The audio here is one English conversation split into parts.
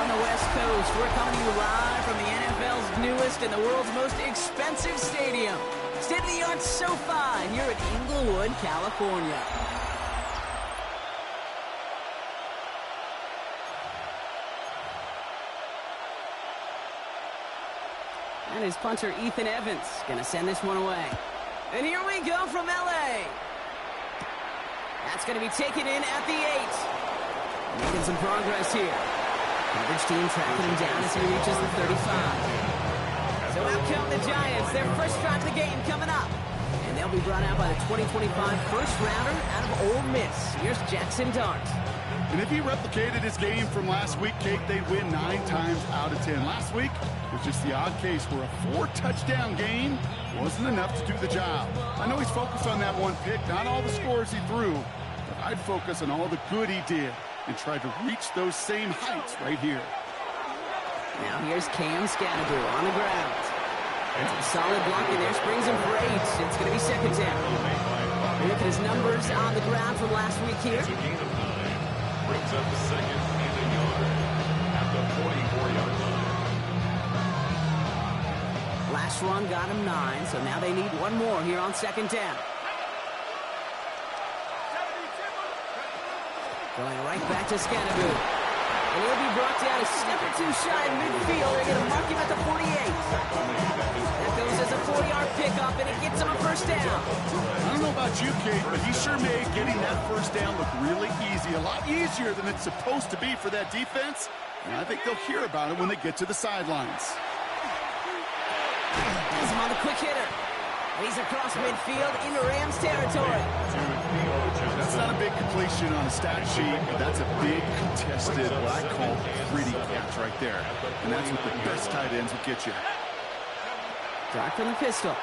on the West Coast. We're coming to you live from the NFL's newest and the world's most expensive stadium. State-of-the-art SoFi here at Inglewood, California. And his punter, Ethan Evans, going to send this one away. And here we go from L.A. That's going to be taken in at the 8. Making some progress here. Coverage team tracking him down as he reaches the 35. So out come the Giants. Their first drive of the game coming up. And they'll be brought out by the 2025 first-rounder out of Ole Miss. Here's Jackson Dart. And if he replicated his game from last week, Kate, they'd win 9 times out of 10. Last week was just the odd case where a 4-touchdown game wasn't enough to do the job. I know he's focused on that one pick, not all the scores he threw, but I'd focus on all the good he did and try to reach those same heights right here. Now here's Cam Scannaboo on the ground. Solid blocking there, springs him for 8. It's going to be second down. Look at his numbers on the ground from last week here. Brings up the second and a yard at the 44-yard line. Last run got him 9, so now they need one more here on second down. Going right back to Scannaboo. And he'll be brought down a step or 2 shy of midfield. They're going to mark him at the 48. That goes as a 4-yard pickup, and it gets him a first down. I don't know about you, Kate, but he sure made getting that first down look really easy. A lot easier than it's supposed to be for that defense. And I think they'll hear about it when they get to the sidelines. Has him on the quick hitter. And he's across midfield into Rams territory. That's not a big completion on a stat sheet, but that's a big contested, what I call pretty catch right there. And that's what the best tight ends will get you. Dart from the pistol.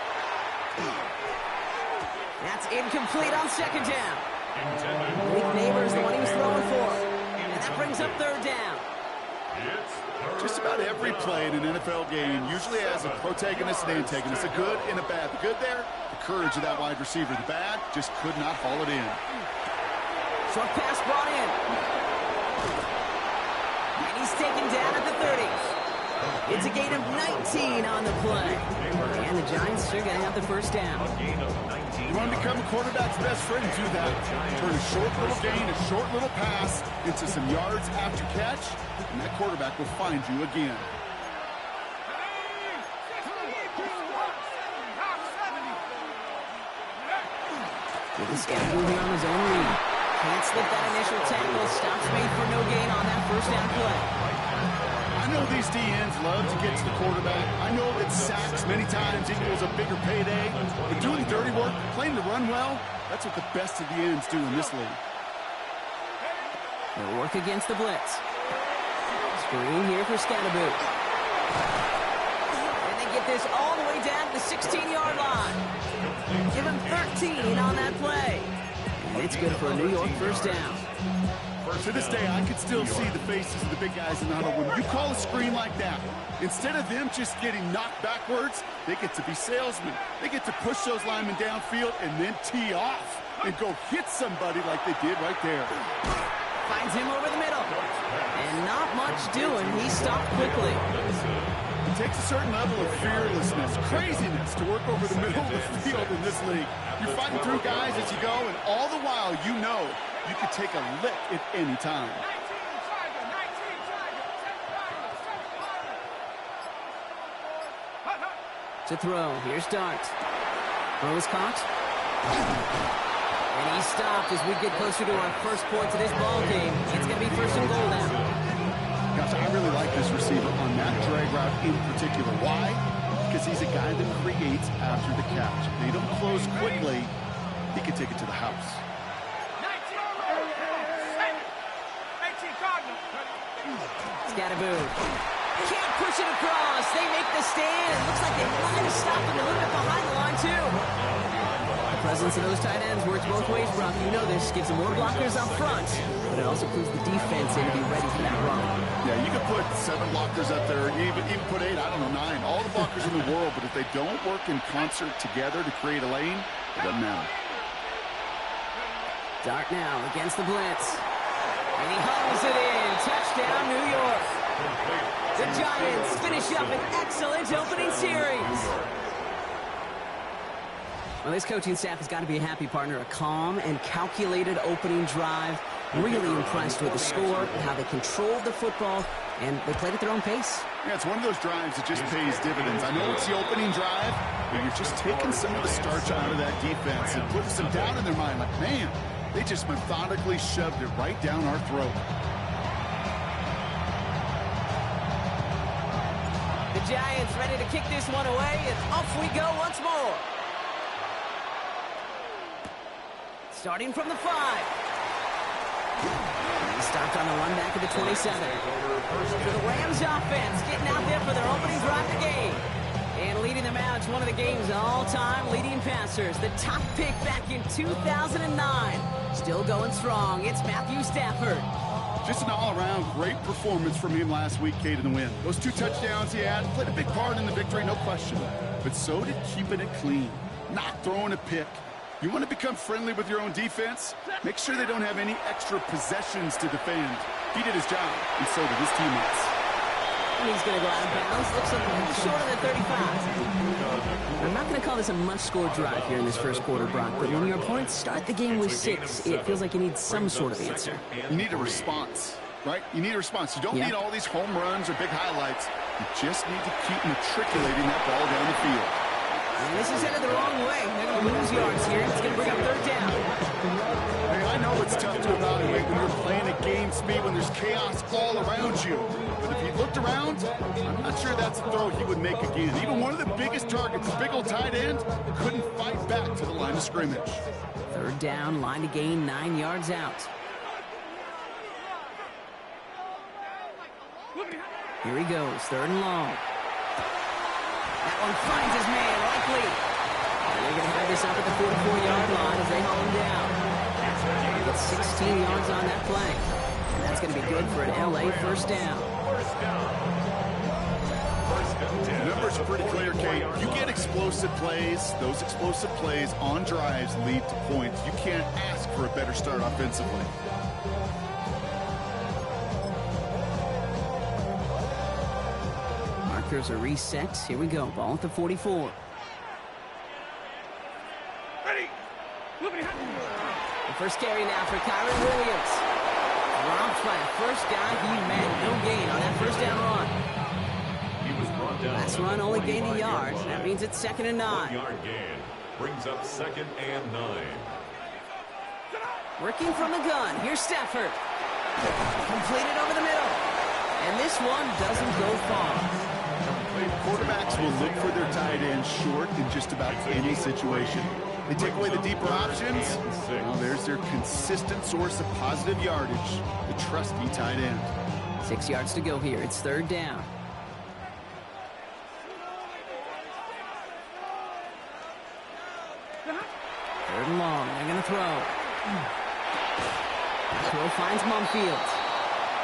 That's incomplete on second down. Malik Neighbors, the one he was throwing for. And that brings up third down. Just about every play in an NFL game usually has a protagonist and antagonist, a good and a bad. The good there, the courage of that wide receiver. The bad, just could not haul it in. Short pass brought in. And he's taken down at the 30. It's a gain of 19 on the play. And the Giants are going to have the first down. You want to become a quarterback's best friend, do that. Turn a short little gain, a short little pass into some yards after catch, and that quarterback will find you again. With the Scannaboo here on his own read. Can't slip that initial tackle. Stops made for no gain on that first down play. I know these DNs love to get to the quarterback. I know that sacks many times equals a bigger payday. But doing dirty work, playing the run well, that's what the best of the ends do in this league. They'll work against the blitz. Screen here for Scannaboo. And they get this all the way down to the 16-yard line. Give him 13 on that play. And it's good for a New York first down. To this day, I can still see the faces of the big guys in the huddle. When you call a screen like that, instead of them just getting knocked backwards, they get to be salesmen. They get to push those linemen downfield and then tee off and go hit somebody like they did right there. Finds him over the middle. And not much doing. He stopped quickly. It takes a certain level of fearlessness, craziness to work over the middle of the field in this league. You're fighting through guys as you go, and all the while you know you could take a lick at any time. To throw. Here's Dart. Throw is caught. And he stopped as we get closer to our first points of this ball game. It's going to be first and goal now. Gosh, I really like this receiver on that drag route in particular. Why? Because he's a guy that creates after the catch. If they don't close quickly, he can take it to the house. Scannaboo. Can't push it across. They make the stand. Looks like they might have stopped him a little bit behind the line, too. The presence of those tight ends works both ways, Brock. You know this. Gives them more blockers up front, but it also puts the defense in to be ready for that run. Yeah, you can put 7 blockers up there, even put 8, I don't know, 9. All the blockers in the world, but if they don't work in concert together to create a lane, it doesn't matter. Dart now against the blitz. And he hauls it in. Touchdown, New York. The Giants finish up an excellent opening series. Well, this coaching staff has got to be a happy partner. A calm and calculated opening drive. Really impressed with the score, how they controlled the football, and they played at their own pace. Yeah, it's one of those drives that just pays dividends. I know it's the opening drive, but you're just taking some of the starch out of that defense and putting some doubt in their mind. Like, man, they just methodically shoved it right down our throat. The Giants ready to kick this one away, and off we go once more. Starting from the 5. He stopped on the run back at the 27. So the Rams offense getting out there for their opening drive of the game. And leading them out is one of the game's all-time leading passers. The top pick back in 2009. Still going strong. It's Matthew Stafford. Just an all-around great performance from him last week, Kate, in the win. Those 2 touchdowns he had played a big part in the victory, no question. But so did keeping it clean, not throwing a pick. You want to become friendly with your own defense? Make sure they don't have any extra possessions to defend. He did his job, and so did his teammates. And he's going to go out of bounds. Looks a little shorter than 35. I'm not going to call this a must-score drive here in this first quarter, Brock, but when your opponents start the game with 6, it feels like you need some sort of answer. You need a response, right? You need a response. You don't need all these home runs or big highlights. You just need to keep matriculating that ball down the field. And this is headed the wrong way. They're going to lose yards here. It's going to bring up 3rd down. Hey, I know it's tough to evaluate when you're playing at game speed, when there's chaos all around you. But if he looked around, I'm not sure that's a throw he would make again. Even one of the biggest targets, the big old tight end, couldn't fight back to the line of scrimmage. 3rd down, line to gain, 9 yards out. Here he goes, 3rd and long. That one finds his man, likely. And they're going to have this up at the 44-yard line as they haul him down. He gets 16 yards on that play. And that's going to be good for an L.A. first down. The numbers are pretty clear, Kate. You get explosive plays. Those explosive plays on drives lead to points. You can't ask for a better start offensively. Markers are reset. Here we go. Ball at the 44. Ready. The first carry now for Kyren Williams. Dropped by the first guy he met. No gain on that first down run. He was brought down. Last run only gained a yard. That means it's 2nd and 9. 1-yard gain brings up 2nd and 9. Working from the gun. Here's Stafford. Completed over the middle. And this one doesn't go far. Quarterbacks will look for their tight end short in just about any situation. They take away the deeper options. Well, there's their consistent source of positive yardage, the trusty tight end. 6 yards to go here. It's 3rd down. Third and long. They're going to throw. Throw finds Mumfield.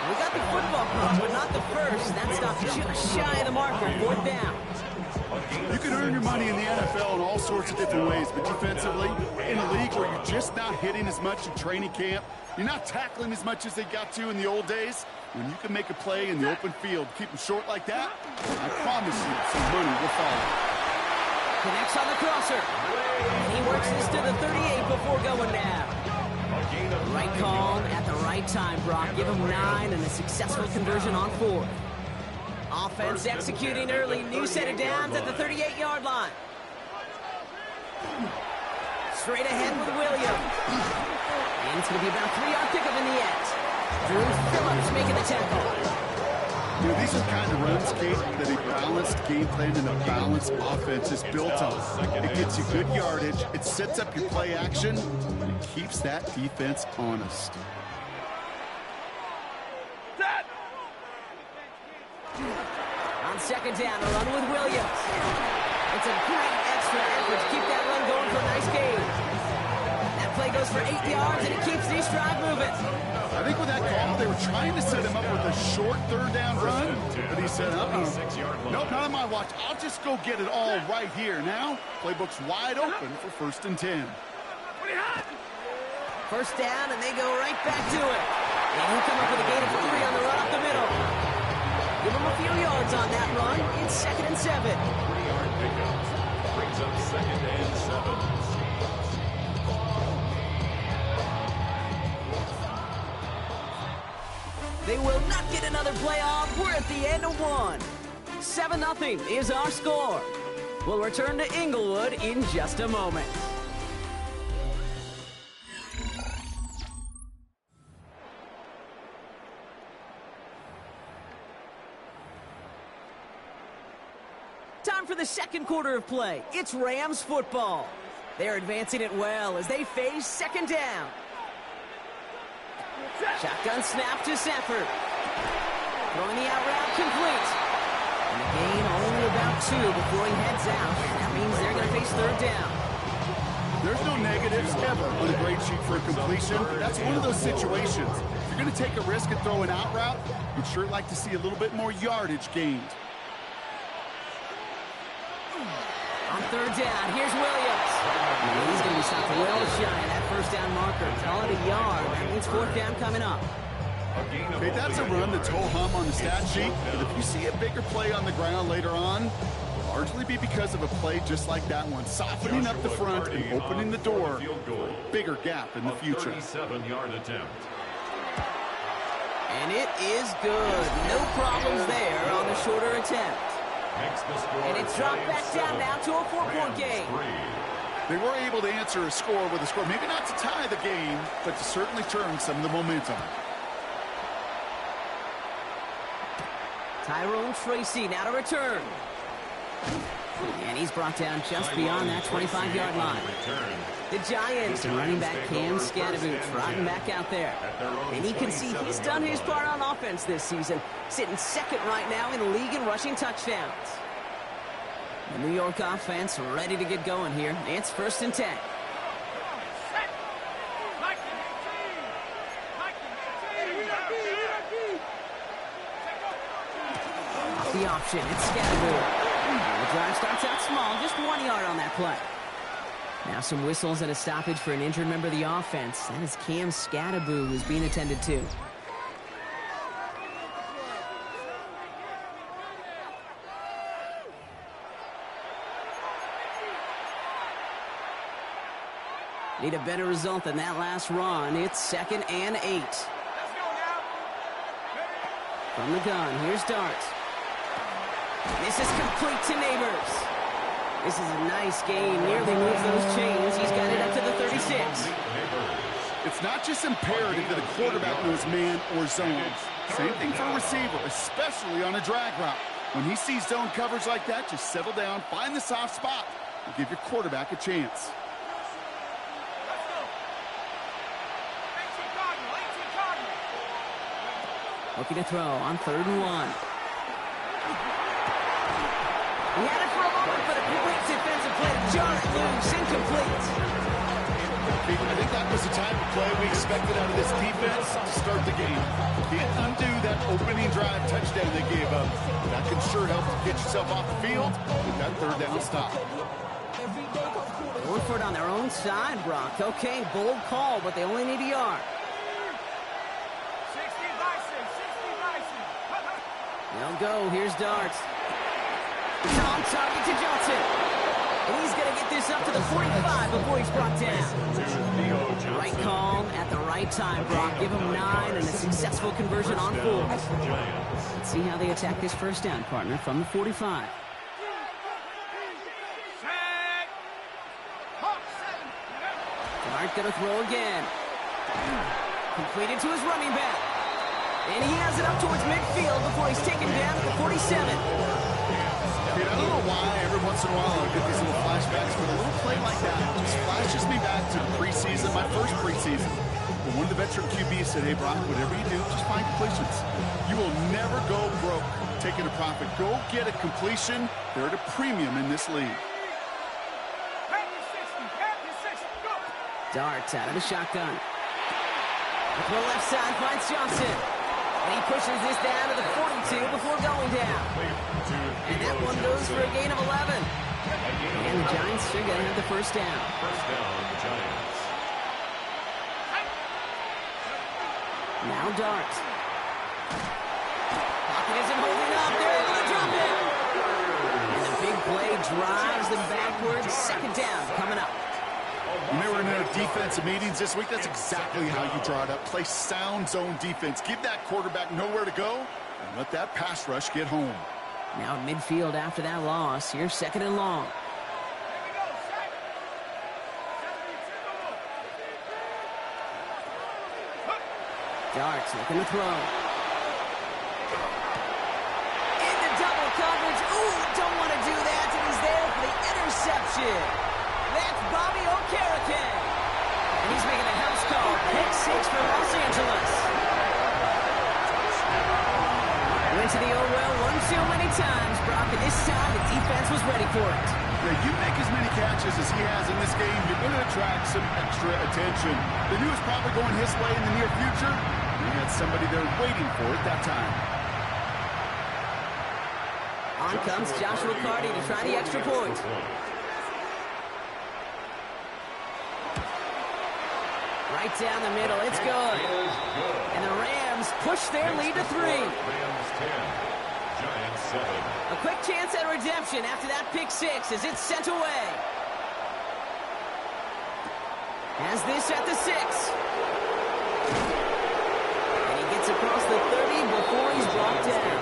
We got the football cross, but not the first. That stopped just shy of the marker. 4th down. You can earn your money in the NFL in all sorts of different ways, but defensively, in a league where you're just not hitting as much in training camp, you're not tackling as much as they got to in the old days, when you can make a play in the open field, keep them short like that, I promise you some money will follow. Connects on the crosser. And he works this to the 38 before going down. Right call at the right time, Brock. Give him 9 and a successful conversion on 4th. Offense executing early. New set of downs at the 38-yard line. Straight ahead with Williams. And it's going to be about a 3-yard pickup in the end. Drew Phillips making the tackle. These are the kind of runs, Kate, that a balanced game plan and a balanced offense is built on. It gets you good yardage, it sets up your play action, and it keeps that defense honest. On 2nd down, a run with Williams. It's a great extra effort to keep that run going for a nice gain. That play goes for 8 yards, and it keeps this drive moving. I think with that call, they were trying to set him up with a short 3rd down run, but he said, nope, not on my watch. I'll just go get it all right here. Now, playbook's wide open for 1st and 10. First down, and they go right back to it. And he'll come up with a gain of 3 on the run up the middle. Give him a few yards on that run. It's 2nd and 7. 3-yard pickup. Brings up 2nd and 7. They will not get another playoff. We're at the end of one. 7-0 is our score. We'll return to Inglewood in just a moment. Time for the second quarter of play. It's Rams football. They're advancing it well as they face 2nd down. Shotgun snap to Sanford. Throwing the out route complete. And a gain only about 2 before he heads out. That means they're going to face 3rd down. There's no negatives ever on a grade sheet for a completion. That's one of those situations. If you're going to take a risk and throw an out route, you'd sure like to see a little bit more yardage gained. On 3rd down, here's Williams. He's going to be stopped well shy of that 1st down marker. Call it a yard. That means 4th down coming up. Okay, that's a run that's ho-hum on the stat sheet. But if you see a bigger play on the ground later on, it'll largely be because of a play just like that one, softening up the front and opening the door for a bigger gap in the future. 37-yard attempt. And it is good. No problems there on the shorter attempt. And it's dropped back down now to a 4-point game. They were able to answer a score with a score, maybe not to tie the game, but to certainly turn some of the momentum. Tyrone Tracy now to return. And he's brought down just beyond that 25-yard line. The Giants, running back Cam Scatterboot, trotting back out there. And you can see he's done his part on offense this season, sitting 2nd right now in the league in rushing touchdowns. The New York offense ready to get going here. It's 1st and 10. Off the option, it's Scatterboot. The drive starts out small, just 1 yard on that play. Now some whistles and a stoppage for an injured member of the offense. That is Cam Scatterboot who's being attended to. Need a better result than that last run. It's 2nd and 8. From the gun, here's Dart. This is complete to Neighbors. This is a nice gain. Nearly moves those chains. He's got it up to the 36. It's not just imperative that a quarterback knows man or zone. Same thing for a receiver, especially on a drag route. When he sees zone coverage like that, just settle down, find the soft spot, and give your quarterback a chance. Looking to throw on 3rd and 1. He had it for a moment, but a quick defensive play to jar it loose, incomplete. I think that was the type of play we expected out of this defense to start the game. Can't undo that opening drive touchdown they gave up. That can sure help to get yourself off the field with that 3rd down stop. Going for it on their own side, Brock. Okay, bold call, but they only need a yard. They'll go. Here's Dart. It's on target to Johnson. And he's going to get this up to the 45 before he's brought down. Right call at the right time, Brock. Give him 9 and a successful conversion on 4. Let's see how they attack this 1st down, partner, from the 45. Dart going to throw again. Completed to his running back. And he has it up towards midfield before he's taken down at the 47. I don't know why every once in a while I get these little flashbacks, but a little play like that just flashes me back to preseason, my first preseason. But one of the veteran QBs said, hey, Brock, whatever you do, just find completions. You will never go broke taking a profit. Go get a completion. They're at a premium in this league. Darts out of the shotgun. To the left side finds Johnson. And he pushes this down to the 42 before going down. And that one goes for a gain of 11. And the Giants are going to have the 1st down. 1st down, the Giants. Now Dart. Pocket Pocket isn't holding up. They're able to drop it. And the big play drives them backwards. Second down coming up. When they were in their defensive meetings this week, that's exactly how you draw it up. Play sound zone defense. Give that quarterback nowhere to go and let that pass rush get home. Now at midfield after that loss. Here's second and long. Darts looking to throw. Into double coverage. Ooh, don't want to do that. And he's there for the interception. That's Bobby Okereke. And he's making a house call. Pick 6 for Los Angeles. Went to the old well one too many times, Brock, and this time the defense was ready for it. Yeah, you make as many catches as he has in this game, you're going to attract some extra attention. They knew it was probably going his way in the near future. He had somebody there waiting for it that time. On comes Joshua Carty to try the extra point. Right down the middle, it's good. And the Rams push their lead to 3. Rams 10, Giants 7. A quick chance at redemption after that pick 6 as it's sent away. Has this at the 6. And he gets across the 30 before he's brought down.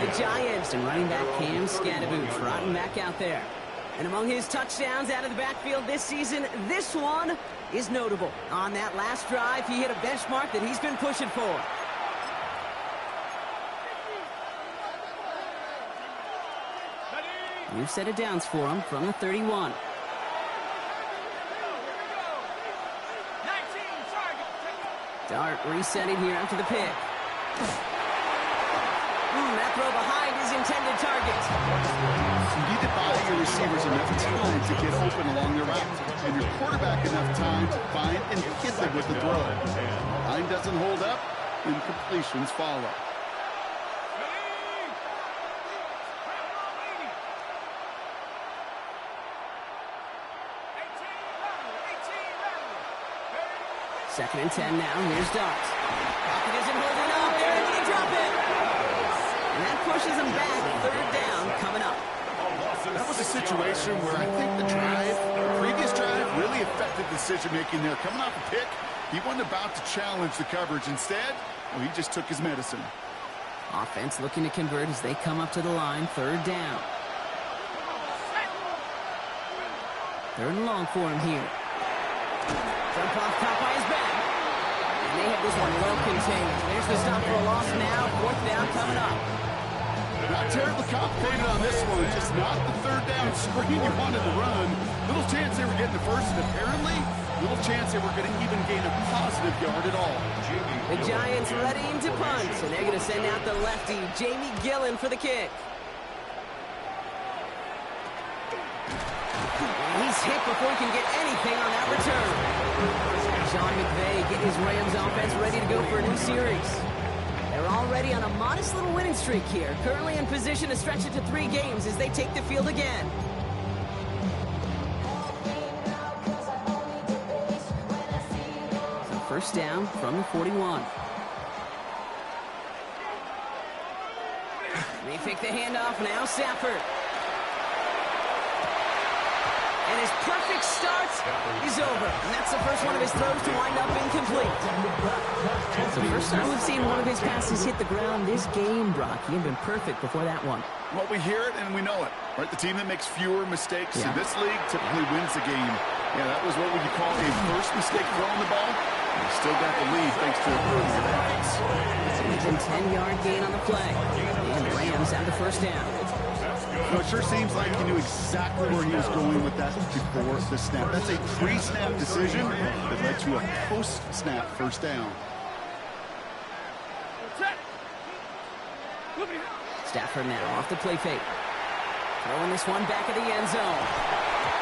The Giants and running back Cam Scadaboo trotting back out there. And among his touchdowns out of the backfield this season, this one is notable. On that last drive, he hit a benchmark that he's been pushing for. New set of downs for him from the 31. Dart resetting here after the pick. That throw behind his intended target. You need to buy your receivers enough time to get open along their route, and your quarterback enough time to find and hit them with the throw. Line doesn't hold up, and completions follow. Second and 10 now. Here's Dart. Pocket isn't holding up. They're able to drop it. And that pushes him back. Third down coming up. That was a situation where I think the previous drive, really affected decision-making there. Coming off a pick, he wasn't about to challenge the coverage. Instead, well, he just took his medicine. Offense looking to convert as they come up to the line. Third down. Third and long for him here. Jump off top by his back. And they have this one well contained. There's the stop for a loss now. Fourth down coming up. Not terribly complicated on this one. Just not the third down screen you wanted to run. Little chance they were getting the first, and apparently, little chance they were going to even gain a positive yard at all. The Giants readying to punt, and they're going to send out the lefty, Jamie Gillen, for the kick. And he's hit before he can get anything on that return. Sean McVay getting his Rams offense ready to go for a new series. They're already on a modest little winning streak here, currently in position to stretch it to 3 games as they take the field again. So first down from the 41. They fake the handoff, now Stafford. And his perfect start is over. And that's the first one of his throws to wind up incomplete. It's the first time we've seen one of his passes hit the ground this game, Brock. He had been perfect before that one. Well, we hear it and we know it, right? The team that makes fewer mistakes in this league typically wins the game. Yeah, that was what would you call a first mistake throwing the ball. He still got the lead thanks to earlier efforts. It's a 10-yard gain on the play. And the Rams have the first down. So it sure seems like he knew exactly where he was going with that before the snap. That's a pre-snap decision that led to a post-snap first down. Stafford now off the play fake. Throwing this one back of the end zone.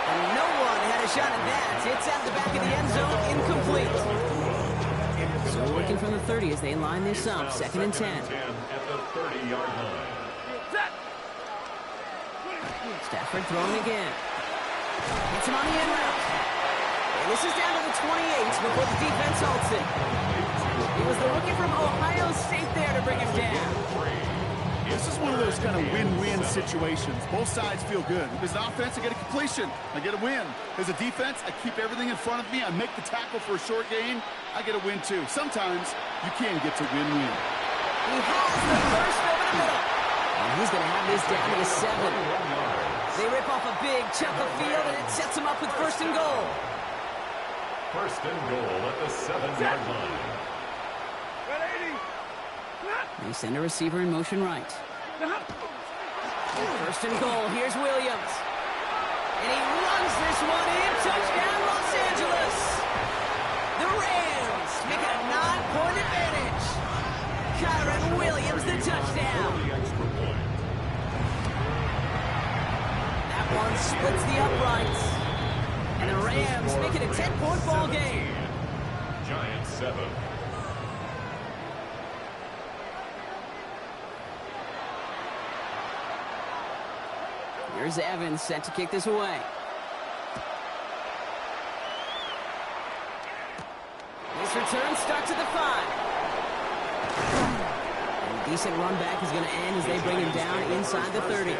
And no one had a shot at that. It's at the back of the end zone, incomplete. So working from the 30 as they line this up, second and 10. At the 30-yard line. Stafford throwing again. Gets him on the end route. And this is down to the 28 before the defense halts it. It was the rookie from Ohio State there to bring him down. This is one of those kind of win-win situations. Both sides feel good. As an offense, I get a completion. I get a win. As a defense, I keep everything in front of me. I make the tackle for a short gain. I get a win, too. Sometimes you can get to win-win. He has the first over the middle. And he's going to have this down to a 7. They rip off a big chunk of field, and it sets him up with first and goal. First and goal at the 7-yard line. They send a receiver in motion right. First and goal. Here's Williams. And he runs this one in. Touchdown, Los Angeles. The Rams make it a 9-point advantage. Kyren Williams, the touchdown. That one splits the uprights. And the Rams make it a 10-point ball game. Giants 7. Here's Evans set to kick this away. This return starts at the 5. And a decent run back is going to end as they bring him down inside the 30.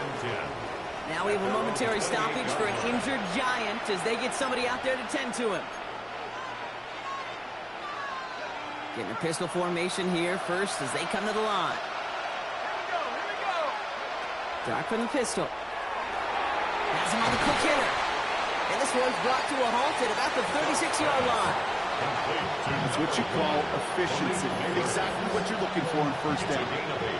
Now we have a momentary stoppage for an injured Giant as they get somebody out there to tend to him. Getting a pistol formation here first as they come to the line. Dark from the pistol. Has him on the quick hitter. And this one's brought to a halt at about the 36-yard line. That's what you call efficiency. Exactly what you're looking for in first down.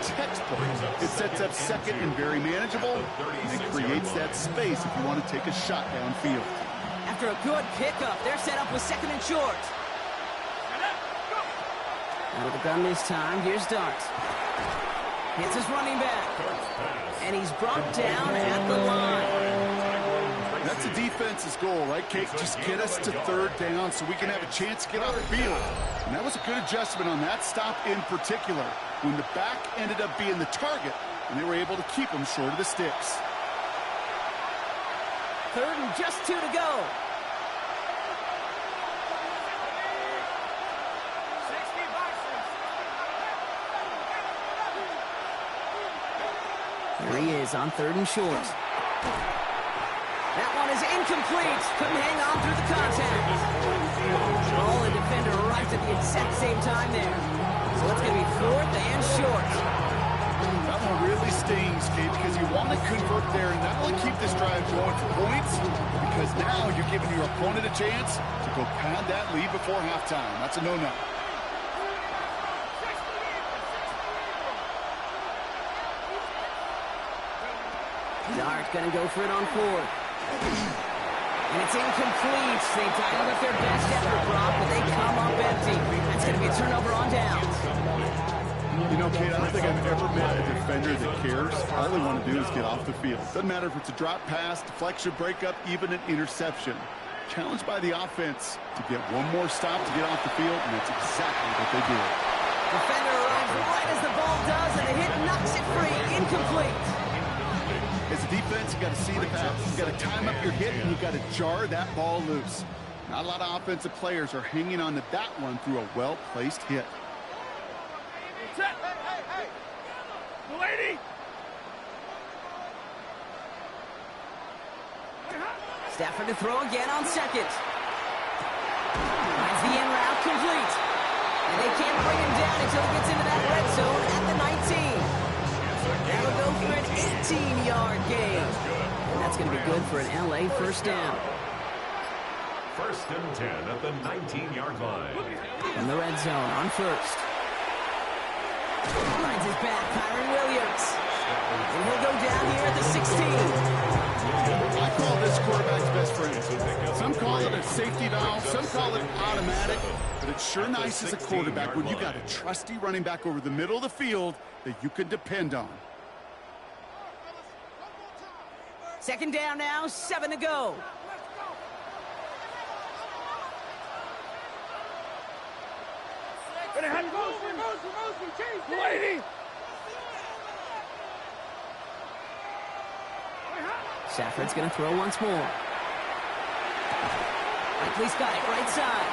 Textbook. It sets up second and very manageable, and it creates that space if you want to take a shot downfield. After a good pickup, they're set up with second and short. Out of the gun this time, here's Dart. Hits his running back. And he's brought down at the line. That's the defense's goal, right, Kate? Just get us to third down so we can have a chance to get off the field. And that was a good adjustment on that stop in particular, when the back ended up being the target, and they were able to keep him short of the sticks. Third and just 2 to go. Here he is on third and short. That one is incomplete. Couldn't hang on through the contact. Ball and defender right at the exact same time there. So it's going to be fourth and short. That one really stings, Kate, because you want to convert there and not only keep this drive going for points, because now you're giving your opponent a chance to go pad that lead before halftime. That's a no-no. Dart going to go for it on fourth. And it's incomplete. They dialed up their best effort, Brock, but they come up empty. That's going to be a turnover on downs. You know, Kate, I don't think I've ever met a defender that cares. All they want to do is get off the field. Doesn't matter if it's a drop pass, deflection, breakup, even an interception. Challenged by the offense to get one more stop to get off the field, and that's exactly what they do. Defender arrives right as the ball does, and the hit knocks it free. Incomplete. As a defense, you got to see the pass. You got to time up your hit, and you got to jar that ball loose. Not a lot of offensive players are hanging on to that one through a well-placed hit. Hey! The lady! Stafford to throw again on second. Finds the in route complete. And they can't bring him down until he gets into that red zone at the 19. That'll go for an 18-yard gain. And that's going to be good for an LA first down. First and 10 at the 19-yard line. In the red zone on first. Finds his back, Kyren Williams. And he'll go down here at the 16. I call this quarterback's best friend. Some call it a safety valve, some call it automatic, but it's sure nice as a quarterback when you got a trusty running back over the middle of the field that you can depend on. Second down now, 7 to go. Lady! Stafford's going to throw once more. Likely's got it right side.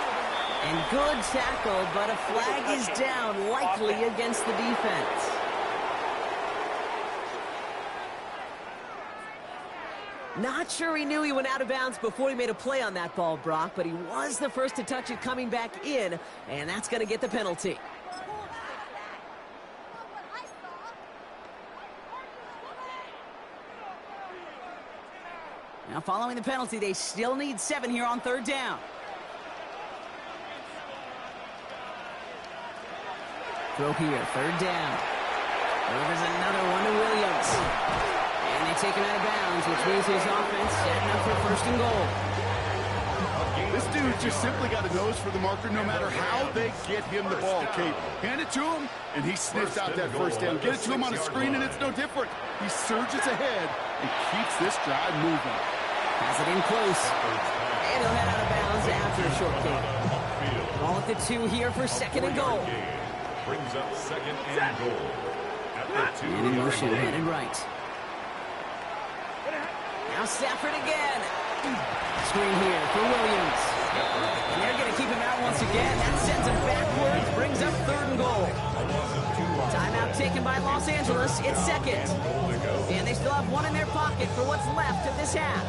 And good tackle, but a flag is down, likely against the defense. Not sure he knew he went out of bounds before he made a play on that ball, Brock, but he was the first to touch it coming back in, and that's going to get the penalty. Now, following the penalty, they still need 7 here on 3rd down. Throw here, 3rd down. Delivers another one to Williams. And they take him out of bounds, which means his offense setting up for 1st and goal. This dude just simply got a nose for the marker no matter how they get him the ball, Kate. Hand it to him, and he sniffs out that 1st down. Get it to him on a screen, and it's no different. He surges ahead and keeps this drive moving. Has it in close. And he'll head out of bounds after a short gain. Ball at the 2 here for 2nd and goal. Brings up 2nd and goal. And in motion, headed right. Now Stafford again. Screen here for Williams. And they're going to keep him out once again. That sends him backwards, brings up 3rd and goal. Timeout taken by Los Angeles. It's 2nd. And they still have 1 in their pocket for what's left of this half.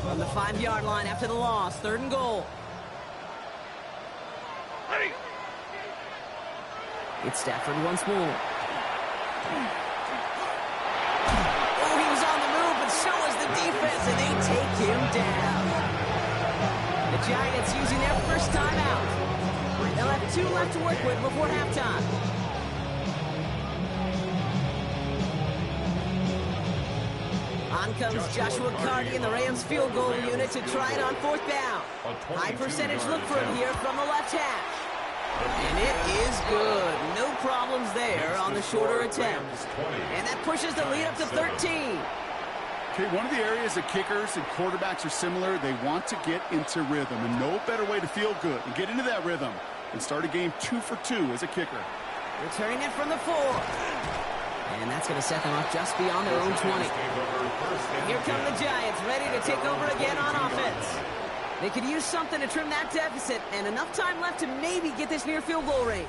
From the 5-yard line after the loss, 3rd and goal. It's Stafford once more. Oh, he was on the move, but so was the defense, and they take him down. The Giants using their first timeout. They'll have 2 left to work with before halftime. On comes Joshua Carty in the Rams field goal unit to try it on 4th down. High percentage look for him here from the left hash. And it is good. No problems there on the shorter attempt. And that pushes the lead up to 13. Okay, one of the areas that kickers and quarterbacks are similar, they want to get into rhythm. And no better way to feel good and get into that rhythm than start a game 2 for 2 as a kicker. Returning it from the 4. And that's going to set them up just beyond their own 20. And here come the Giants, ready to take over again on offense. They could use something to trim that deficit, and enough time left to maybe get this near field goal range.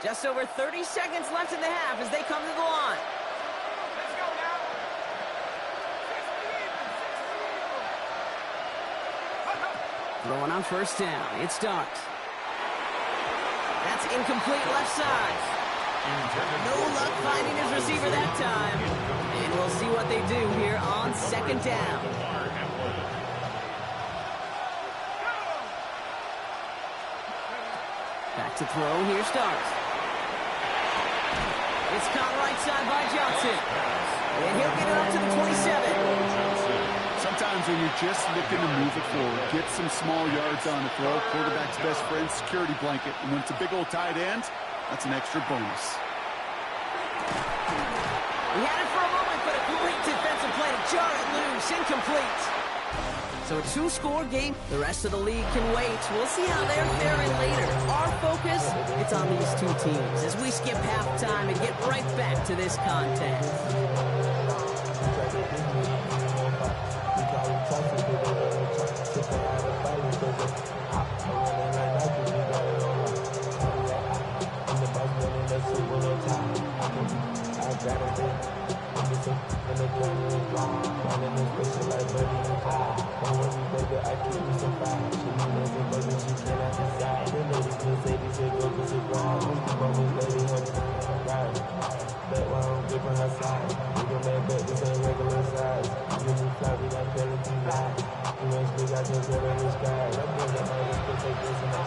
Just over 30 seconds left in the half as they come to the line. Throwing on 1st down. It starts. That's incomplete left side. No luck finding his receiver that time. And we'll see what they do here on 2nd down. Back to throw. Here starts. It's caught right side by Johnson. And he'll get it up to the 27. Sometimes when you're just looking to move it forward, get some small yards on the throw, quarterback's best friend, security blanket. And when it's a big old tight end, that's an extra bonus. He had it for a moment, but a great defensive play to jar it loose. Incomplete. So a 2-score game. The rest of the league can wait. We'll see how they're faring later. Our focus, it's on these 2 teams as we skip halftime and get right back to this contest.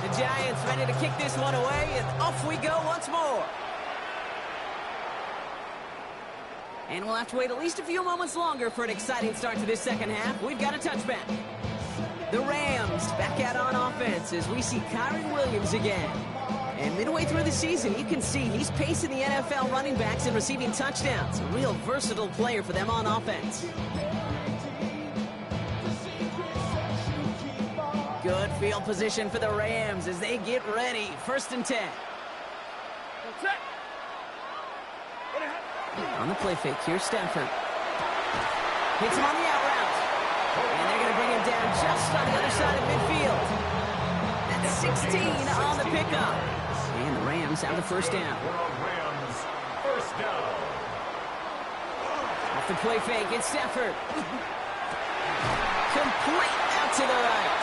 The Giants ready to kick this one away, and off we go once more. And we'll have to wait at least a few moments longer for an exciting start to this 2nd half. We've got a touchback. The Rams back out on offense as we see Kyren Williams again. And midway through the season, you can see he's pacing the NFL running backs and receiving touchdowns. A real versatile player for them on offense. Good field position for the Rams as they get ready. 1st and 10. On the play fake, here's Stafford. Hits him on the out route. And they're going to bring him down just on the other side of midfield. That's 16 on the pickup. And the Rams have the 1st down. Rams, 1st down. Off the play fake, it's Stafford. Complete out to the right.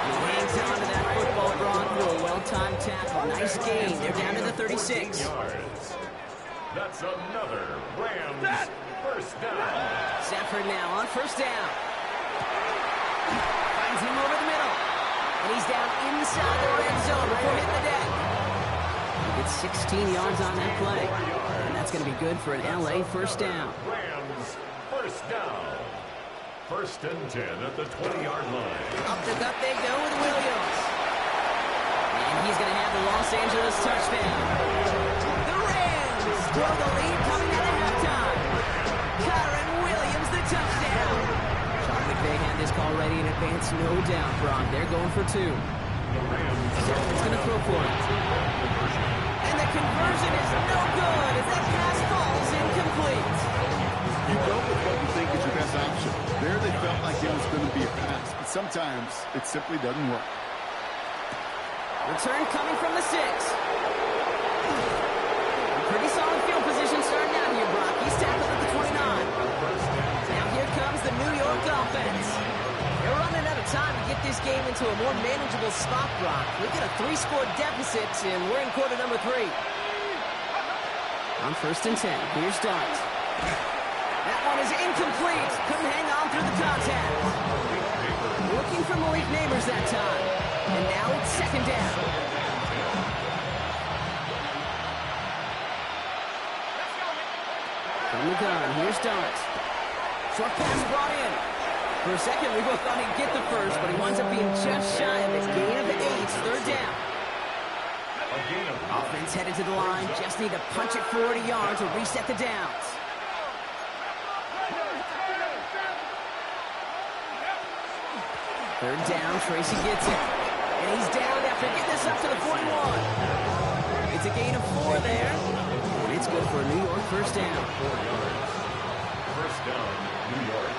He hangs on to that football, Braun, for a well-timed tackle. Nice gain. They're down to the 36. Yards. That's another Rams 1st down. Stafford now on 1st down. Finds him over the middle. And he's down inside the red zone before hitting the deck. He gets 16 yards on that play. And that's going to be good for an LA 1st down. Rams 1st down. 1st and 10 at the 20-yard line. Up the gut they go with Williams. And he's going to have the Los Angeles touchdown. The Rams throw the lead coming out of halftime. Kyren Williams, the touchdown. Sean McVay had this call ready in advance, no doubt, Brock. They're going for 2. The Rams Stafford's going to throw for it. And the conversion is no good as that pass falls incomplete. You go with what you think is your best option. There they felt like it was going to be a pass, but sometimes it simply doesn't work. Return coming from the 6. Pretty solid field position starting out here, Brock. He's tackled at the 29. Now here comes the New York offense. They're running out of time to get this game into a more manageable spot, Brock. We get a 3-score deficit, and we're in quarter number 3. On 1st and 10, here's Dart. That one is incomplete. Couldn't hang on through the contact. Looking for Malik Neighbors that time. And now it's 2nd down. From the gun, here's Dart. Short pass brought in. For a second, we both thought he'd get the first, but he winds up being just shy of his gain of 8. 3rd down. Offense headed to the line. Just need to punch it 40 yards to reset the downs. 3rd down, Tracy gets it. And he's down after getting this up to the 41. It's a gain of 4 there. And it's good for a New York 1st down. 4 yards. 1st down, New York.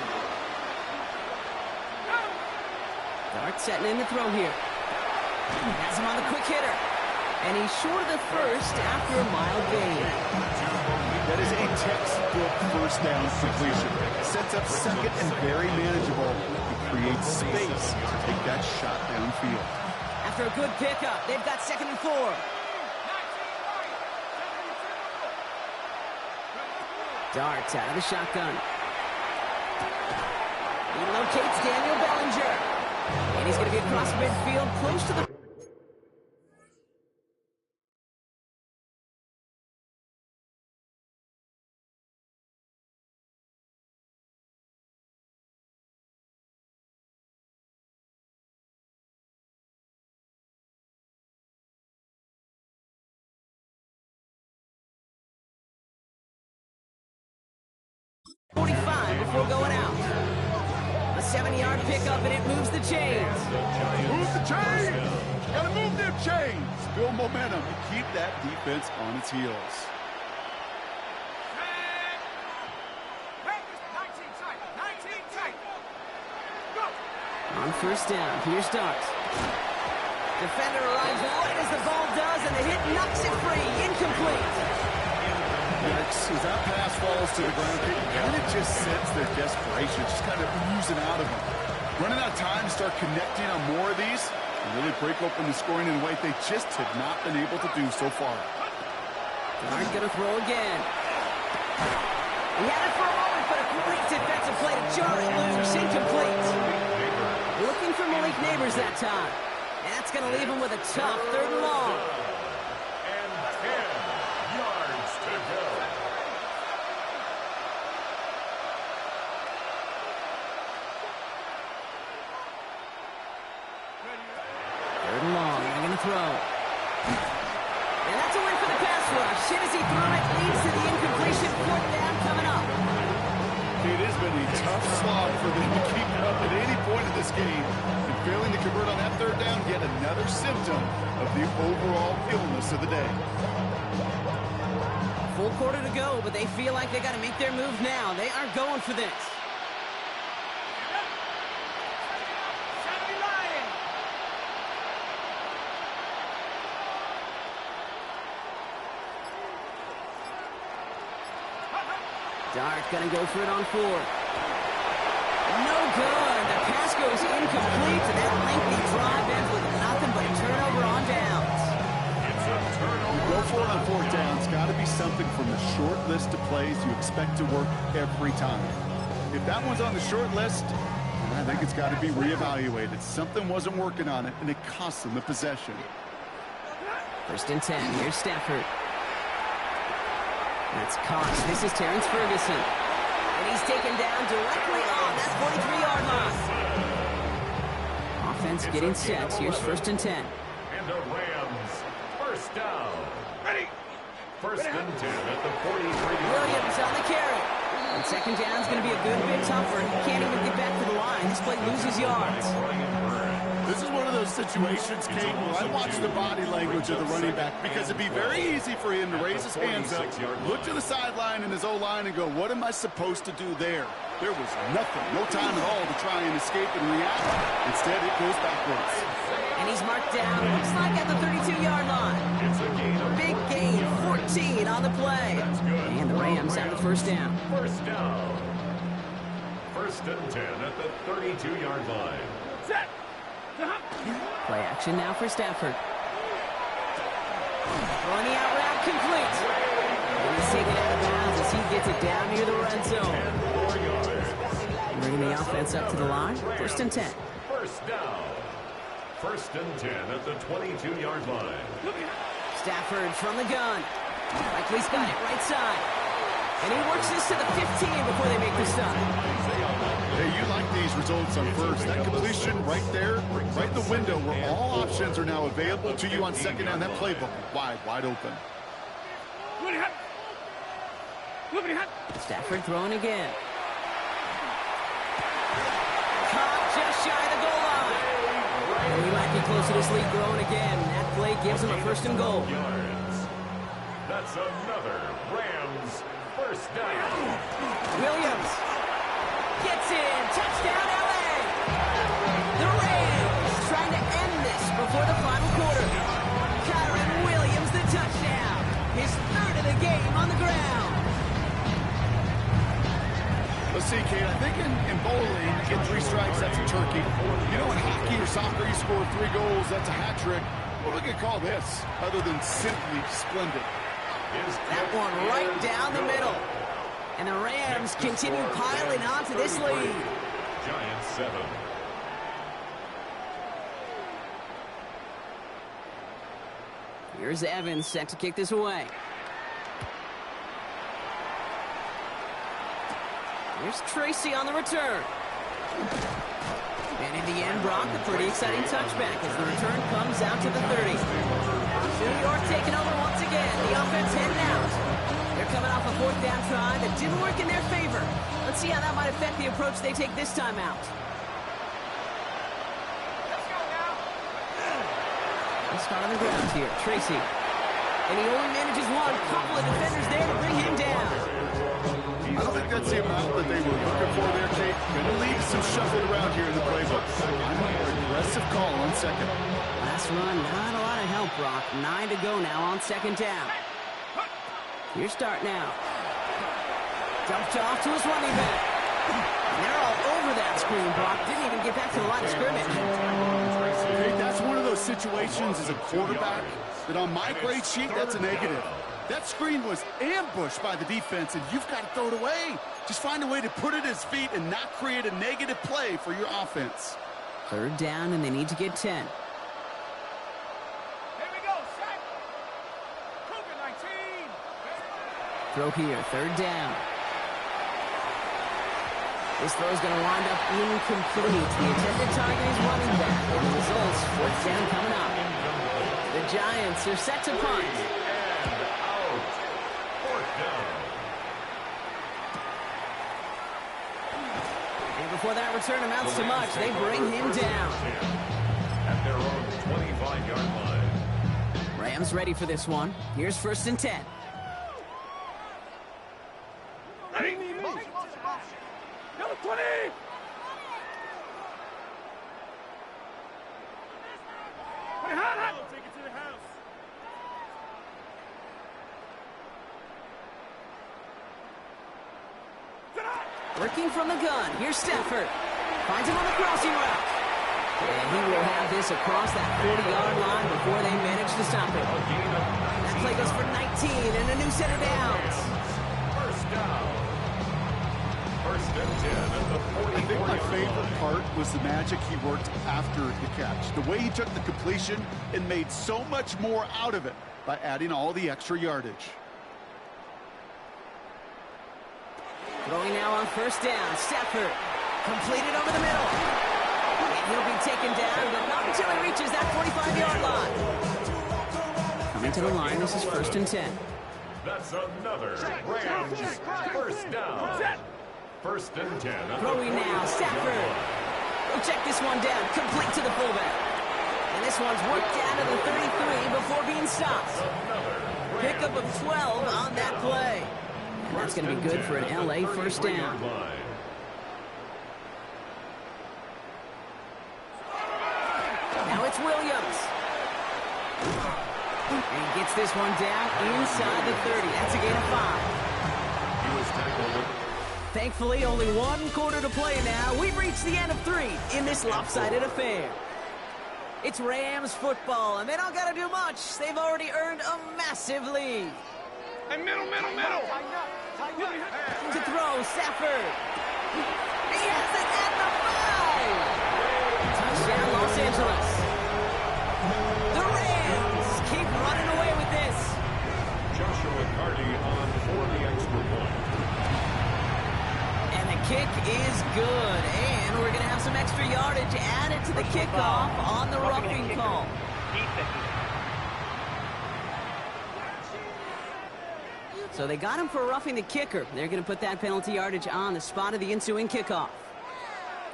Dart setting in the throw here. Has him on the quick hitter. And he's short of the 1st after a mild gain. That is a textbook 1st down completion. Sets up 2nd and very manageable. It creates space to take that shot downfield. After a good pickup, they've got 2nd and 4. Dart out of the shotgun. He locates Daniel Bellinger. And he's going to be across midfield, close to the... before going out. A 70-yard pickup, and it moves the chains. Move the chains! Gotta move them chains! Build momentum and keep that defense on its heels. On 1st down, here's Dart. Defender arrives right as the ball does, and the hit knocks it free. Incomplete. As that pass falls to the ground, it kind of just sense their desperation, just kind of oozing out of them. Running out of time to start connecting on more of these and really break open the scoring in a way they just have not been able to do so far. Dart going to throw again. He had it for a moment, but a great defensive play to jar it loose. Incomplete. Looking for Malik Neighbors that time. And that's going to leave him with a tough 3rd and long. And 10 yards to go. Third and long, they're going to throw. And that's a win for the pass rush. Shit as he threw it, leads to the incompletion. 4th down coming up. It has been a tough slog for them to keep up at any point of this game. And failing to convert on that third down, yet another symptom of the overall illness of the day. Full quarter to go, but they feel like they got to make their move now. They are going for this. Dart gonna go for it on 4. No good. The pass goes incomplete, and that lengthy drive ends with nothing but a turnover on downs. It's a turnover. Go for it on 4th down. It's got to be something from the short list of plays you expect to work every time. If that one's on the short list, I think it's got to be reevaluated. Something wasn't working on it, and it cost them the possession. 1st and 10. Here's Stafford. That's Cox. This is Terrence Ferguson. And he's taken down directly on that 43-yard line. Offense getting set. Here's 1st and 10. And the Rams, 1st down. Ready. 1st and 10 at the 43. Williams on the carry. And 2nd down is going to be a good bit tougher. He can't even get back to the line. This play loses yards. This is one of those situations, Kate, where I watch the body language of the running back because it'd be very easy for him to raise his hands up, look to the sideline and his O-line and go, what am I supposed to do there? There was nothing, no time at all to try and escape and react. Instead, it goes backwards. And he's marked down, looks like at the 32-yard line. It's a gain of Big gain, 14 on the play. And the Rams have the 1st down. 1st down. 1st and 10 at the 32-yard line. Set. Play action now for Stafford. Throwing the out route complete. And he's taken out of bounds as he gets it down near the red zone. 4 yards. Bringing the offense up to the line. 1st and 10. 1st down. 1st and 10 at the 22-yard line. Stafford from the gun. Likely's got it right side. And he works this to the 15 before they make the stop. Hey, you like these results on 1st. That completion right there, right in the window where all options are now available to you on 2nd down. That playbook wide open. Stafford throwing again. Caught just shy of the goal line. And he might be close to this lead growing again. That play gives him a 1st and goal. Yards. That's another Rams 1st down. Williams gets in. Touchdown, LA. The Rams trying to end this before the final quarter. Kyren Williams, the touchdown. His 3rd of the game on the ground. Let's see, Kate, I think in bowling, you get 3 strikes, that's a turkey. You know, in hockey or soccer, you score 3 goals, that's a hat trick. What do we call this, other than simply splendid? That one right down the middle. And the Rams continue piling on to this lead. Giants 7. Here's Evans set to kick this away. Here's Tracy on the return. And in the end, Brock, a pretty exciting touchback as the return comes out to the 30. New York taking over once again. The offense heading out. They're coming off a 4th down try that didn't work in their favor. Let's see how that might affect the approach they take this time out. Let's start on the ground here. Tracy. And he only manages one. Couple of defenders there to bring him down. I don't think that's the amount that they were looking for there, Kate. Going to leave some shuffling around here in the playbook. I'm an aggressive call on 2nd. Last run, not a lot of help, Brock. 9 to go now on 2nd down. Your start now. Dumped off to his running back. And they're all over that screen, Brock. Didn't even get back to the line of scrimmage. Hey, that's one of those situations as a quarterback that on my grade sheet, that's a negative. That screen was ambushed by the defense, and you've got to throw it away. Just find a way to put it at his feet and not create a negative play for your offense. 3rd down, and they need to get 10. Here we go, set. Cougar 19. Throw here, 3rd down. This throw's going to wind up incomplete. The intended target is running back, and the results, 4th down coming up. The Giants are set to punt. Before that return amounts to much, they bring him down. at their own 25-yard line. Rams ready for this one. Here's 1st and 10. Ready? Number 20. Wait, hot. Take it to the house. Working from the gun. Here's Stafford. Finds him on the crossing route. And he will have this across that 40-yard line before they manage to stop it. That play goes for 19 and a new set of downs. First down. 1st and 10 at the 44-yard line. I think my favorite part was the magic he worked after the catch. The way he took the completion and made so much more out of it by adding all the extra yardage. Throwing now on 1st down. Stafford completed over the middle. And he'll be taken down, but not until he reaches that 45-yard line. Coming to the line, this is 1st and 10. That's another Rams 1st down. 1st and 10. Throwing now, Stafford. We'll check this one down, complete to the fullback. And this one's worked down to the 33 before being stopped. Pickup of 12 on that play. And that's going to be good for an LA 1st down. Now it's Williams. And he gets this one down inside the 30. That's a gain of 5. He was tackled. Thankfully, only 1 quarter to play now. We've reached the end of 3 in this lopsided affair. It's Rams football, and they don't got to do much. They've already earned a massive lead. Hey, middle. To throw, Stafford. He has it at the 5. Touchdown, Los Angeles. The Rams keep running away with this. Joshua McCarty on for the extra point. And the kick is good. And we're going to have some extra yardage added to the kickoff on the roughing call. So they got him for roughing the kicker. They're going to put that penalty yardage on the spot of the ensuing kickoff.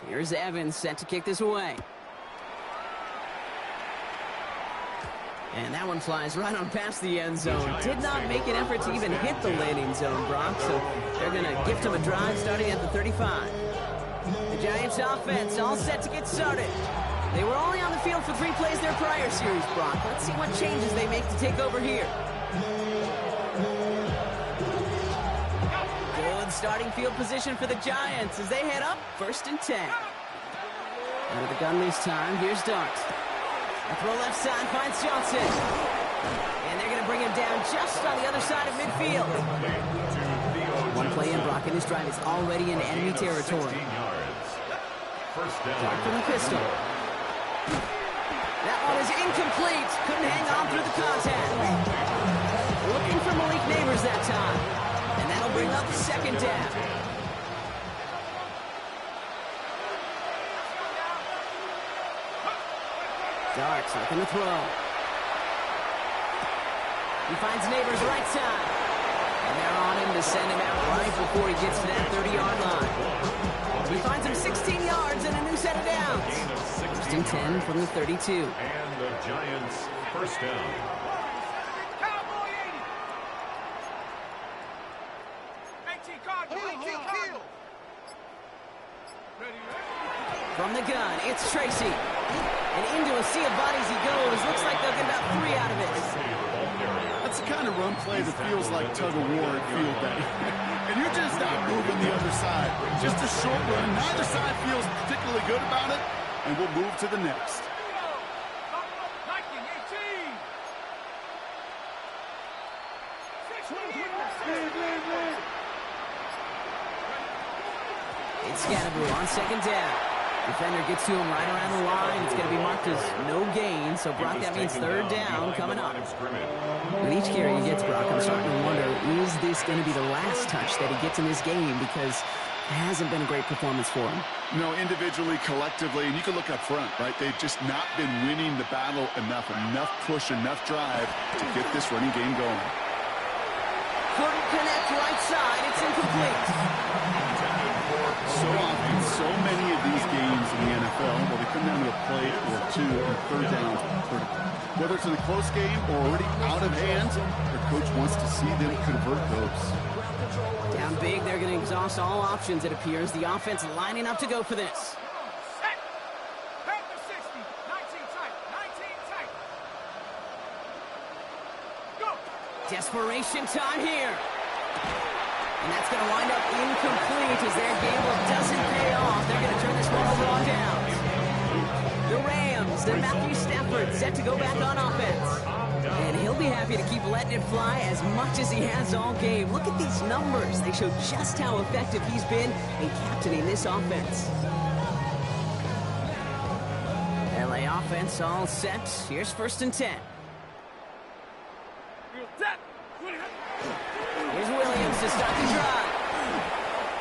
Here's Evans set to kick this away. And that one flies right on past the end zone. Did not make an effort to even hit the landing zone, Brock. So they're going to gift him a drive starting at the 35. The Giants offense all set to get started. They were only on the field for 3 plays their prior series, Brock. Let's see what changes they make to take over here. Good starting field position for the Giants as they head up 1st and 10. Out of the gun this time, here's Dart. A throw left side finds Johnson. And they're going to bring him down just on the other side of midfield. 1 play in, Brock, and this drive is already in enemy territory. Dart from the pistol. That one is incomplete. Couldn't hang on through the contact. Looking for Malik Neighbors that time. And that'll bring up 2nd down. Dart's looking to throw. He finds Neighbors right side. And they're on him to send him out right before he gets to that 30-yard line. He finds him 16 yards and a new set of downs. 1st and 10 from the 32. And the Giants 1st down. Cowboy 80. 18 card. From the gun, it's Tracy. And into a sea of bodies he goes. Looks like they'll get about 3 out of it. That's the kind of run play that feels like tug-of-war at field day. And you're just not moving the other side. Just a short run. Neither side feels particularly good about it. And we'll move to the next. 19, 18. It's Scatterboo on 2nd down. Defender gets to him right around the line. It's going to be marked as no gain. So, Brock, that means 3rd down coming up. With each carry he gets, Brock, I'm starting to wonder, is this going to be the last touch that he gets in this game? Because it hasn't been a great performance for him. No, individually, collectively, and you can look up front, right? They've just not been winning the battle enough push, enough drive to get this running game going. Couldn't connect right side. It's incomplete. So often, so many of these games in the NFL, well, they come down to a play or 2 2 and third down critical. Whether it's in a close game or already out of hand, their coach wants to see them convert those. Down big, they're going to exhaust all options, it appears. The offense lining up to go for this. Set. Back to 60. 19 tight. 19 tight. Go. Desperation time here. And that's going to wind up incomplete as their gamble doesn't pay off. They're going to turn this one over on downs. The Rams, they're Matthew Stafford set to go back on offense. And he'll be happy to keep letting it fly as much as he has all game. Look at these numbers. They show just how effective he's been in captaining this offense. LA offense all set. Here's 1st and 10. Here's Williams to start the drive.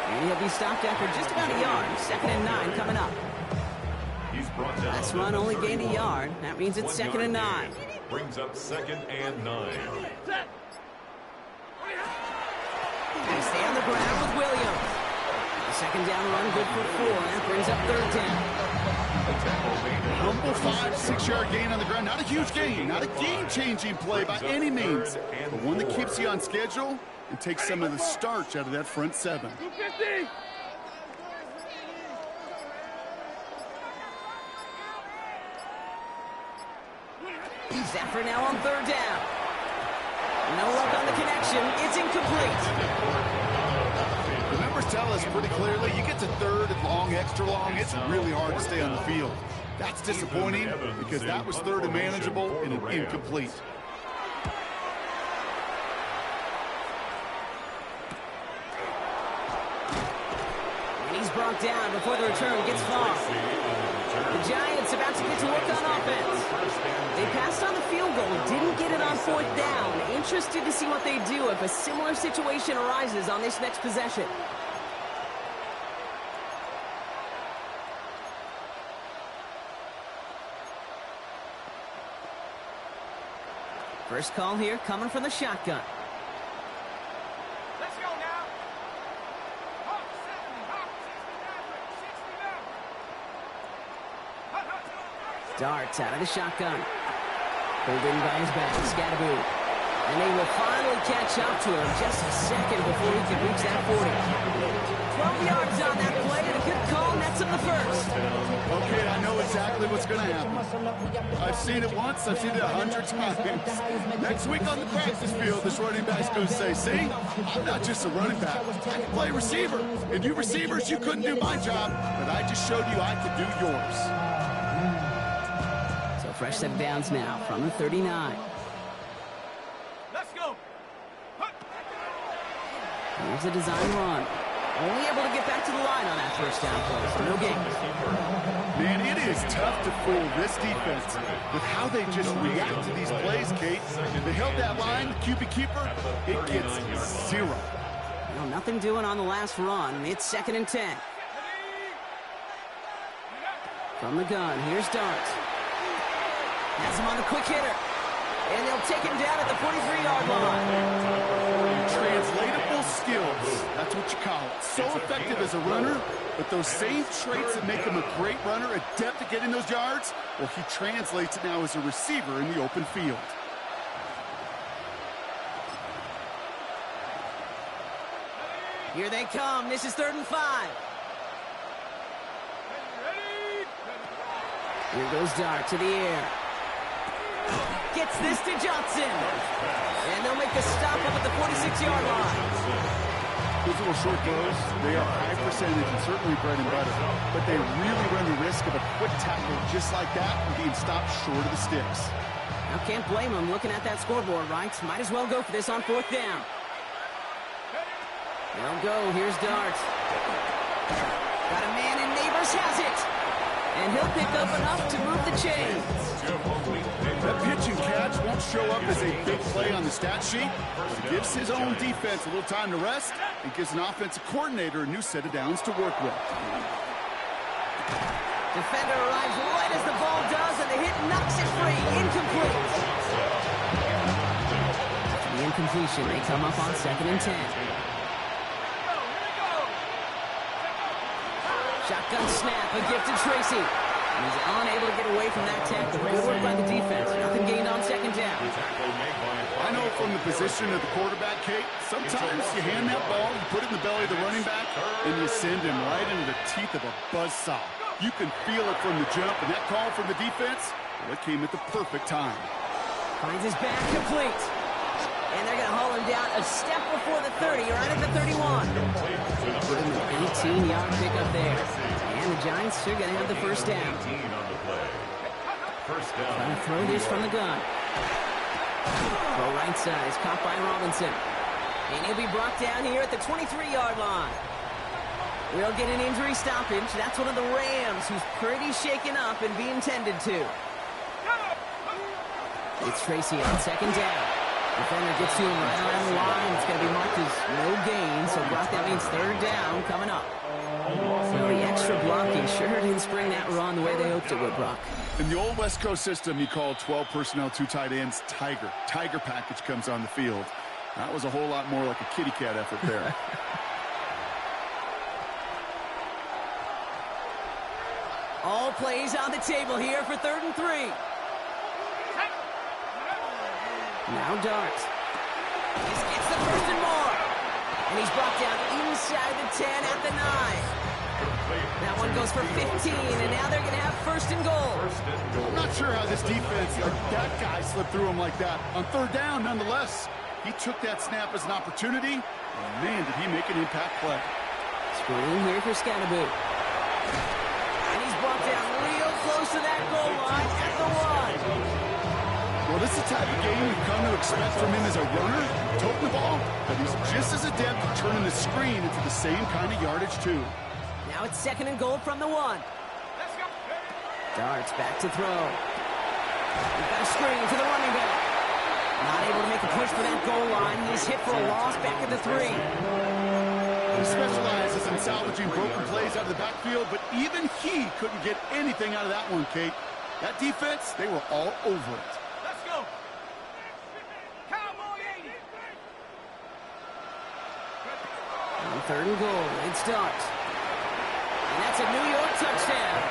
And he'll be stopped after just about a yard. 2nd and 9 coming up. Last run only gained a yard. That means it's 2nd and 9. Brings up 2nd and 9. They stay on the ground with Williams. The 2nd down run good for 4. That brings up 3rd down. Humble 5-6 yard gain on the ground. Not a huge gain. Not a game-changing play by any means. But one that keeps you on schedule and takes some of the starch out of that front 7. 250. Stafford now on 3rd down. No luck on the connection. It's incomplete. The numbers tell us pretty clearly, you get to 3rd and long, extra long, it's really hard to stay on the field. That's disappointing because that was 3rd and manageable and an incomplete. And he's brought down before the return gets far. The Giants about to get to work on offense. They passed on the field goal, didn't get it on 4th down. Interested to see what they do if a similar situation arises on this next possession. First call here coming from the shotgun. Let's go now. Hawk 70. Hawk 69. Darts out of the shotgun. Pulled in by his back, Scatteroo. And they will finally catch up to him just a second before he can reach that 40. 12 yards on that play, and a good call nets him the first. Okay, I know exactly what's going to happen. I've seen it once, I've seen it 100 times. Next week on the practice field, this running back's going to say, see, I'm not just a running back. I can play receiver. And you receivers, you couldn't do my job, but I just showed you I could do yours. Fresh set of downs now from the 39. Let's go. Here's a design run. Only able to get back to the line on that first down play, so no gain. Man, it is tough to fool this defense with how they just react to these plays, Kate. They held that line, the QB keeper, it gets 0. Well, nothing doing on the last run. It's 2nd and 10. From the gun, here's Darts. Has him on the quick hitter. And they'll take him down at the 43-yard line. Translatable skills. That's what you call it. So effective as a runner, but those same traits that make him a great runner, adept at getting those yards, well, he translates it now as a receiver in the open field. Here they come. This is 3rd and 5. Here goes Dart to the air. Gets this to Johnson. And they'll make the stop up at the 46-yard line. Those little short throws, they are high percentage and certainly bread and butter. But they really run the risk of a quick tackle just like that and being stopped short of the sticks. Now can't blame them looking at that scoreboard, right? Might as well go for this on 4th down. They'll go. Here's Dart. Got a man and Neighbors has it. And he'll pick up enough to move the chains. That pitch and catch won't show up as a big play on the stat sheet, but it gives his own defense a little time to rest and gives an offensive coordinator a new set of downs to work with. Defender arrives right as the ball does, and the hit knocks it free. Incomplete. After the incompletion, they come up on 2nd and 10. Shotgun snap, a gift to Tracy. And he's unable to get away from that tackle. Good work by the defense. Nothing gained on second down. I know from the position of the quarterback, Kate, sometimes you hand that ball, you put it in the belly of the running back, and you send him right into the teeth of a buzzsaw. You can feel it from the jump, and that call from the defense, well, it came at the perfect time. Finds his back complete. And they're going to haul him down a step before the 30, right at the 31. Give him an 18-yard pickup there. And the Giants are going to have the first down. Trying to throw this from the gun. Throw right side is caught by Robinson. And he'll be brought down here at the 23-yard line. We'll get an injury stoppage. That's one of the Rams who's pretty shaken up and being tended to. It's Tracy on second down. Defender gets to him right around the line. It's going to be marked as no gain. So, Brock, that means third down coming up. So the extra blocking sure didn't spring that run the way they hoped it would, Brock. In the old West Coast system, you call 12 personnel, 2 tight ends, Tiger. Tiger package comes on the field. That was a whole lot more like a kitty cat effort there. All plays on the table here for 3rd and 3. Now Dart. This gets the first and more. And he's brought down inside the 10 at the 9. That one goes for 15, and now they're going to have first and goal. I'm not sure how this defense, or that guy slipped through him like that. On 3rd down, nonetheless, he took that snap as an opportunity, and man, did he make an impact play. Screen here for Scatterboo. And he's brought down real close to that goal line at the 1. Well, this is the type of game we've come to expect from him as a runner, toting the ball, but he's just as adept at turning the screen into the same kind of yardage, too. Now it's 2nd and goal from the 1. Let's go. Darts back to throw. We've got a screen to the running back. Not able to make a push for that goal line. He's hit for a loss back at the 3. He specializes in salvaging broken plays out of the backfield, but even he couldn't get anything out of that one, Kate. That defense, they were all over it. Let's go. Cowboy 80. On 3rd and goal, it's Dart. And that's a New York touchdown.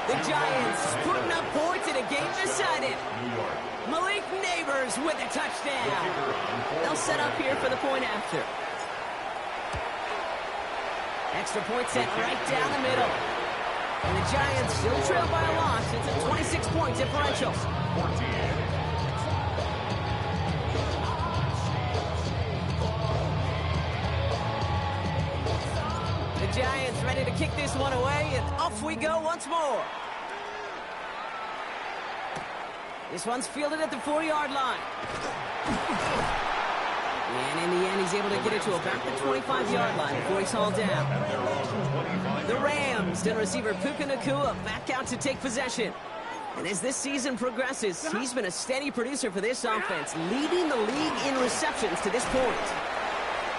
The Giants putting up points in a game decided. Malik Neighbors with a touchdown. They'll set up here for the point after. Extra point set right down the middle. And the Giants still trail by a lot. It's a 26-point differential. The Giants ready to kick this one away, and off we go once more. This one's fielded at the 4-yard line. And in the end, he's able to get it to about the 25-yard line before he's hauled down. The Rams and receiver Puka Nacua back out to take possession. And as this season progresses, he's been a steady producer for this offense, leading the league in receptions to this point.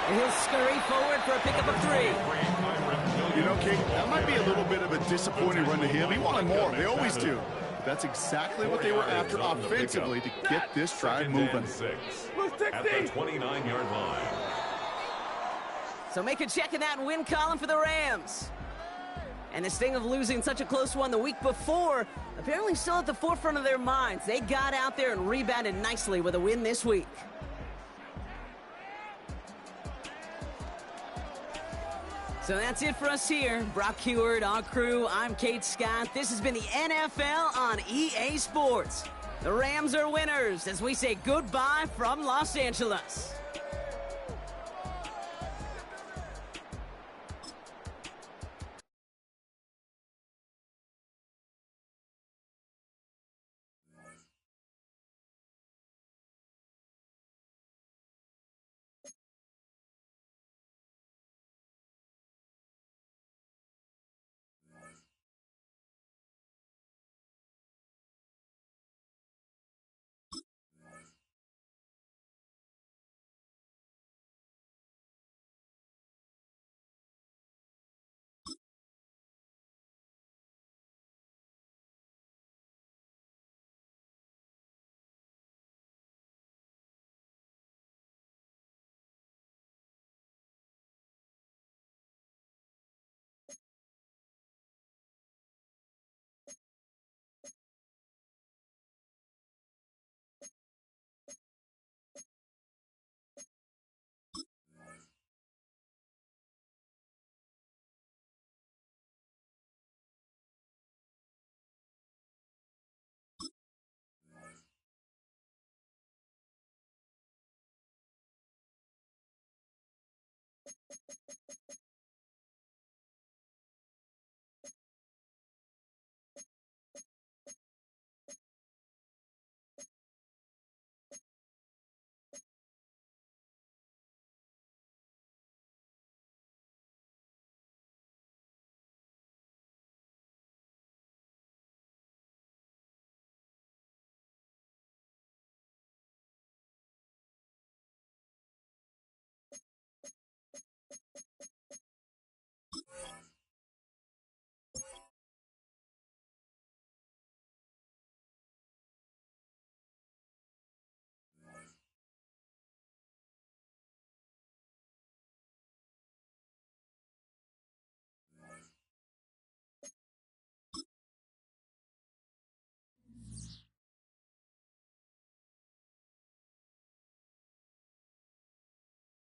And he'll scurry forward for a pickup of 3. You know, Kate, that might be a little bit of a disappointing run to him. He wanted more. They always do. That's exactly what they were after offensively to get this drive moving. 6 at the 29-yard line. So make a check in that win column for the Rams. And the sting of losing such a close one the week before, apparently still at the forefront of their minds. They got out there and rebounded nicely with a win this week. So that's it for us here. Brock Huard, our crew, I'm Kate Scott. This has been the NFL on EA Sports. The Rams are winners as we say goodbye from Los Angeles.